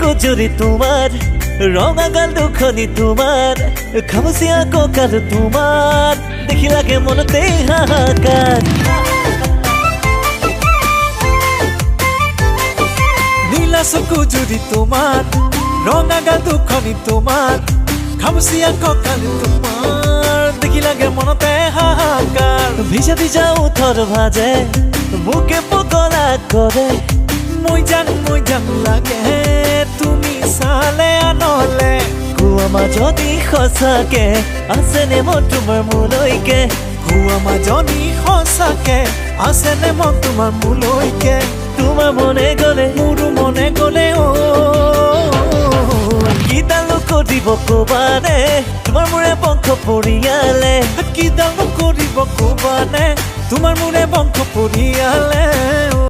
কুজুৰি তোমাৰ ৰঙা গাল দুখনি তোমাৰ খামুচিয়া কঁকাল তোমাৰ দেখি লাগে মনতে হাহাকাৰ নীলা চকু জুৰি তোমাৰ ৰঙা গাল দুখনি তোমাৰ খামুচিয়া কঁকাল তোমাৰ দেখি লাগে মনতে হাহাকাৰ ভিজা ভিজা উঠৰ ভাজে মুখে পগলা কৰে মই জান লাগে তুমি চালে আনলে কোৱা মাজনী সঁচাকে আছেনে মন তোমাৰ মোলৈকে কোৱা মাজনী সঁচাকে আছেনে মন তোমাৰ মোলৈকে তোমাৰ মনে গ'লে মোৰো মনে গ'লে কিডাল কৰিব ক'বানে তোমাৰ মোৰে বংশ পৰিয়ালে কিডাল কৰিব ক'বানে তোমাৰ মোৰে বংশ পৰিয়ালে